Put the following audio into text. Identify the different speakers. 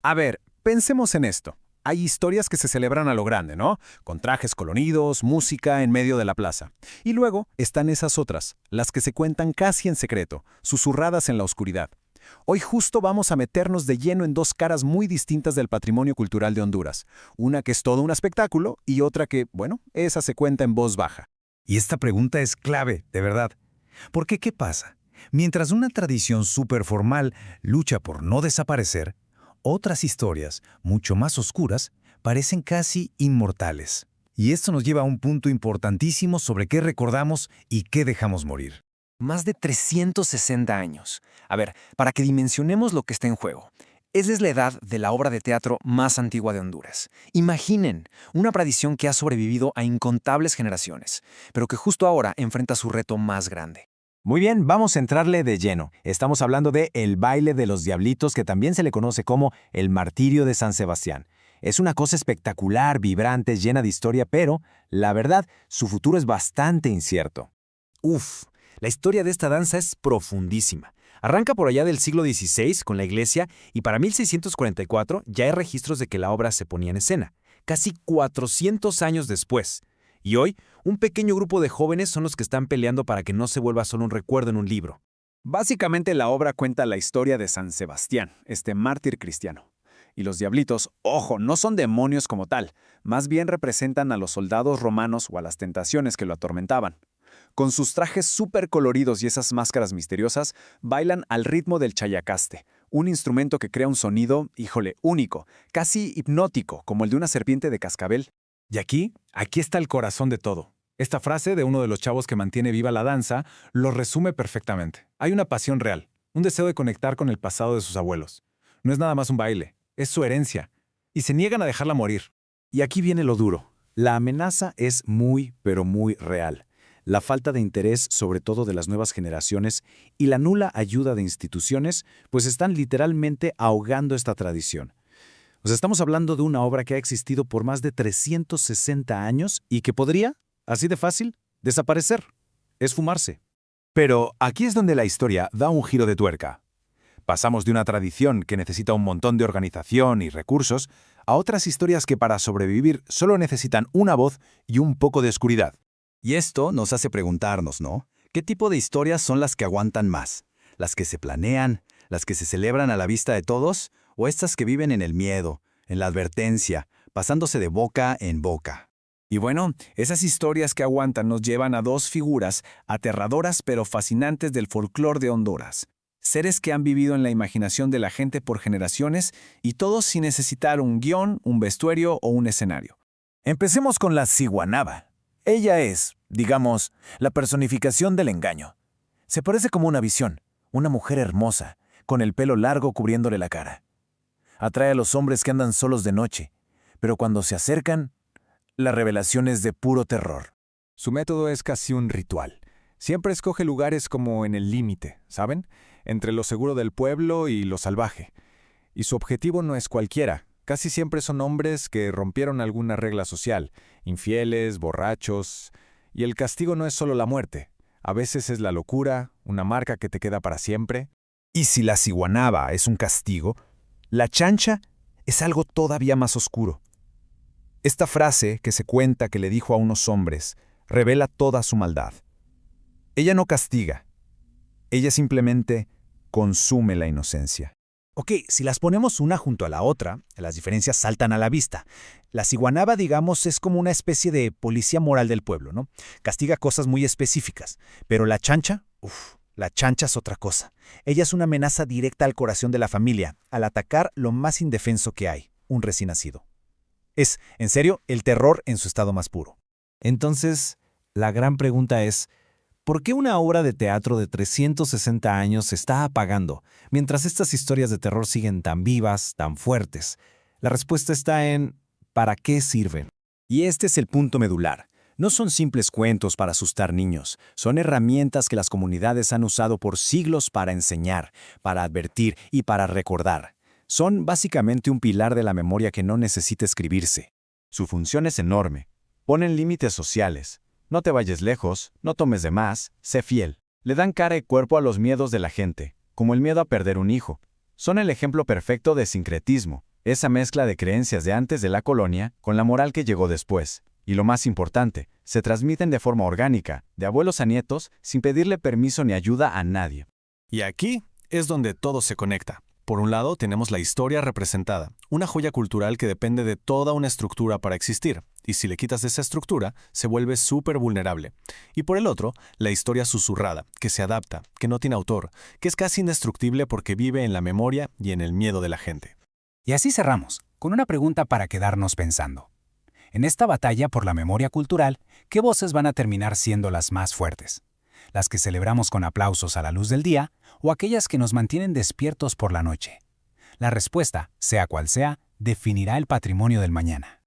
Speaker 1: A ver, pensemos en esto. Hay historias que se celebran a lo grande, ¿no? Con trajes coloridos, música en medio de la plaza. Y luego están esas otras, las que se cuentan casi en secreto, susurradas en la oscuridad. Hoy justo vamos a meternos de lleno en dos caras muy distintas del patrimonio cultural de Honduras. Una que es todo un espectáculo y otra que, bueno, esa se cuenta en voz baja.
Speaker 2: Y esta pregunta es clave, de verdad. Porque ¿qué pasa? Mientras una tradición súper formal lucha por no desaparecer, otras historias, mucho más oscuras, parecen casi inmortales. Y esto nos lleva a un punto importantísimo sobre qué recordamos y qué dejamos morir.
Speaker 3: Más de 360 años. A ver, para que dimensionemos lo que está en juego. Esa es la edad de la obra de teatro más antigua de Honduras. Imaginen, una tradición que ha sobrevivido a incontables generaciones, pero que justo ahora enfrenta su reto más grande.
Speaker 4: Muy bien, vamos a entrarle de lleno. Estamos hablando de el baile de los diablitos, que también se le conoce como el martirio de San Sebastián. Es una cosa espectacular, vibrante, llena de historia, pero, la verdad, su futuro es bastante incierto.
Speaker 5: Uf, la historia de esta danza es profundísima. Arranca por allá del siglo XVI con la iglesia y para 1644 ya hay registros de que la obra se ponía en escena, casi 400 años después. Y hoy, un pequeño grupo de jóvenes son los que están peleando para que no se vuelva solo un recuerdo en un libro.
Speaker 1: Básicamente la obra cuenta la historia de San Sebastián, este mártir cristiano. Y los diablitos, ojo, no son demonios como tal, más bien representan a los soldados romanos o a las tentaciones que lo atormentaban. Con sus trajes súper coloridos y esas máscaras misteriosas, bailan al ritmo del chayacaste, un instrumento que crea un sonido, híjole, único, casi hipnótico, como el de una serpiente de cascabel.
Speaker 2: Y aquí está el corazón de todo. Esta frase de uno de los chavos que mantiene viva la danza lo resume perfectamente. Hay una pasión real, un deseo de conectar con el pasado de sus abuelos. No es nada más un baile, es su herencia. Y se niegan a dejarla morir.
Speaker 4: Y aquí viene lo duro. La amenaza es muy, pero muy real. La falta de interés, sobre todo de las nuevas generaciones, y la nula ayuda de instituciones, pues están literalmente ahogando esta tradición. O sea, estamos hablando de una obra que ha existido por más de 360 años y que podría, así de fácil, desaparecer, esfumarse.
Speaker 2: Pero aquí es donde la historia da un giro de tuerca. Pasamos de una tradición que necesita un montón de organización y recursos a otras historias que para sobrevivir solo necesitan una voz y un poco de oscuridad.
Speaker 6: Y esto nos hace preguntarnos, ¿no? ¿Qué tipo de historias son las que aguantan más? ¿Las que se planean? ¿Las que se celebran a la vista de todos? ¿O estas que viven en el miedo, en la advertencia, pasándose de boca en boca?
Speaker 1: Y bueno, esas historias que aguantan nos llevan a dos figuras aterradoras pero fascinantes del folclore de Honduras. Seres que han vivido en la imaginación de la gente por generaciones y todos sin necesitar un guión, un vestuario o un escenario.
Speaker 7: Empecemos con la ciguanaba. Ella es, digamos, la personificación del engaño. Se parece como una visión, una mujer hermosa, con el pelo largo cubriéndole la cara. Atrae a los hombres que andan solos de noche, pero cuando se acercan, la revelación es de puro terror.
Speaker 8: Su método es casi un ritual. Siempre escoge lugares como en el límite, ¿saben? Entre lo seguro del pueblo y lo salvaje. Y su objetivo no es cualquiera. Casi siempre son hombres que rompieron alguna regla social, infieles, borrachos. Y el castigo no es solo la muerte. A veces es la locura, una marca que te queda para siempre.
Speaker 2: Y si la ciguanaba es un castigo, la chancha es algo todavía más oscuro. Esta frase que se cuenta que le dijo a unos hombres revela toda su maldad. Ella no castiga, ella simplemente consume la inocencia.
Speaker 9: Ok, si las ponemos una junto a la otra, las diferencias saltan a la vista. La ciguanaba, digamos, es como una especie de policía moral del pueblo, ¿no? Castiga cosas muy específicas. Pero la chancha, la chancha es otra cosa. Ella es una amenaza directa al corazón de la familia, al atacar lo más indefenso que hay, un recién nacido. Es, en serio, el terror en su estado más puro.
Speaker 4: Entonces, la gran pregunta es, ¿por qué una obra de teatro de 360 años se está apagando, mientras estas historias de terror siguen tan vivas, tan fuertes? La respuesta está en ¿para qué sirven?
Speaker 3: Y este es el punto medular. No son simples cuentos para asustar niños, son herramientas que las comunidades han usado por siglos para enseñar, para advertir y para recordar. Son básicamente un pilar de la memoria que no necesita escribirse. Su función es enorme. Ponen límites sociales. No te vayas lejos, no tomes de más, sé fiel. Le dan cara y cuerpo a los miedos de la gente, como el miedo a perder un hijo. Son el ejemplo perfecto de sincretismo, Esa mezcla de creencias de antes de la colonia con la moral que llegó después. Y lo más importante, se transmiten de forma orgánica, de abuelos a nietos, sin pedirle permiso ni ayuda a nadie.
Speaker 8: Y aquí es donde todo se conecta. Por un lado, tenemos la historia representada, una joya cultural que depende de toda una estructura para existir, y si le quitas de esa estructura, se vuelve súper vulnerable. Y por el otro, la historia susurrada, que se adapta, que no tiene autor, que es casi indestructible porque vive en la memoria y en el miedo de la gente.
Speaker 2: Y así cerramos, con una pregunta para quedarnos pensando. En esta batalla por la memoria cultural, ¿qué voces van a terminar siendo las más fuertes? ¿Las que celebramos con aplausos a la luz del día o aquellas que nos mantienen despiertos por la noche? La respuesta, sea cual sea, definirá el patrimonio del mañana.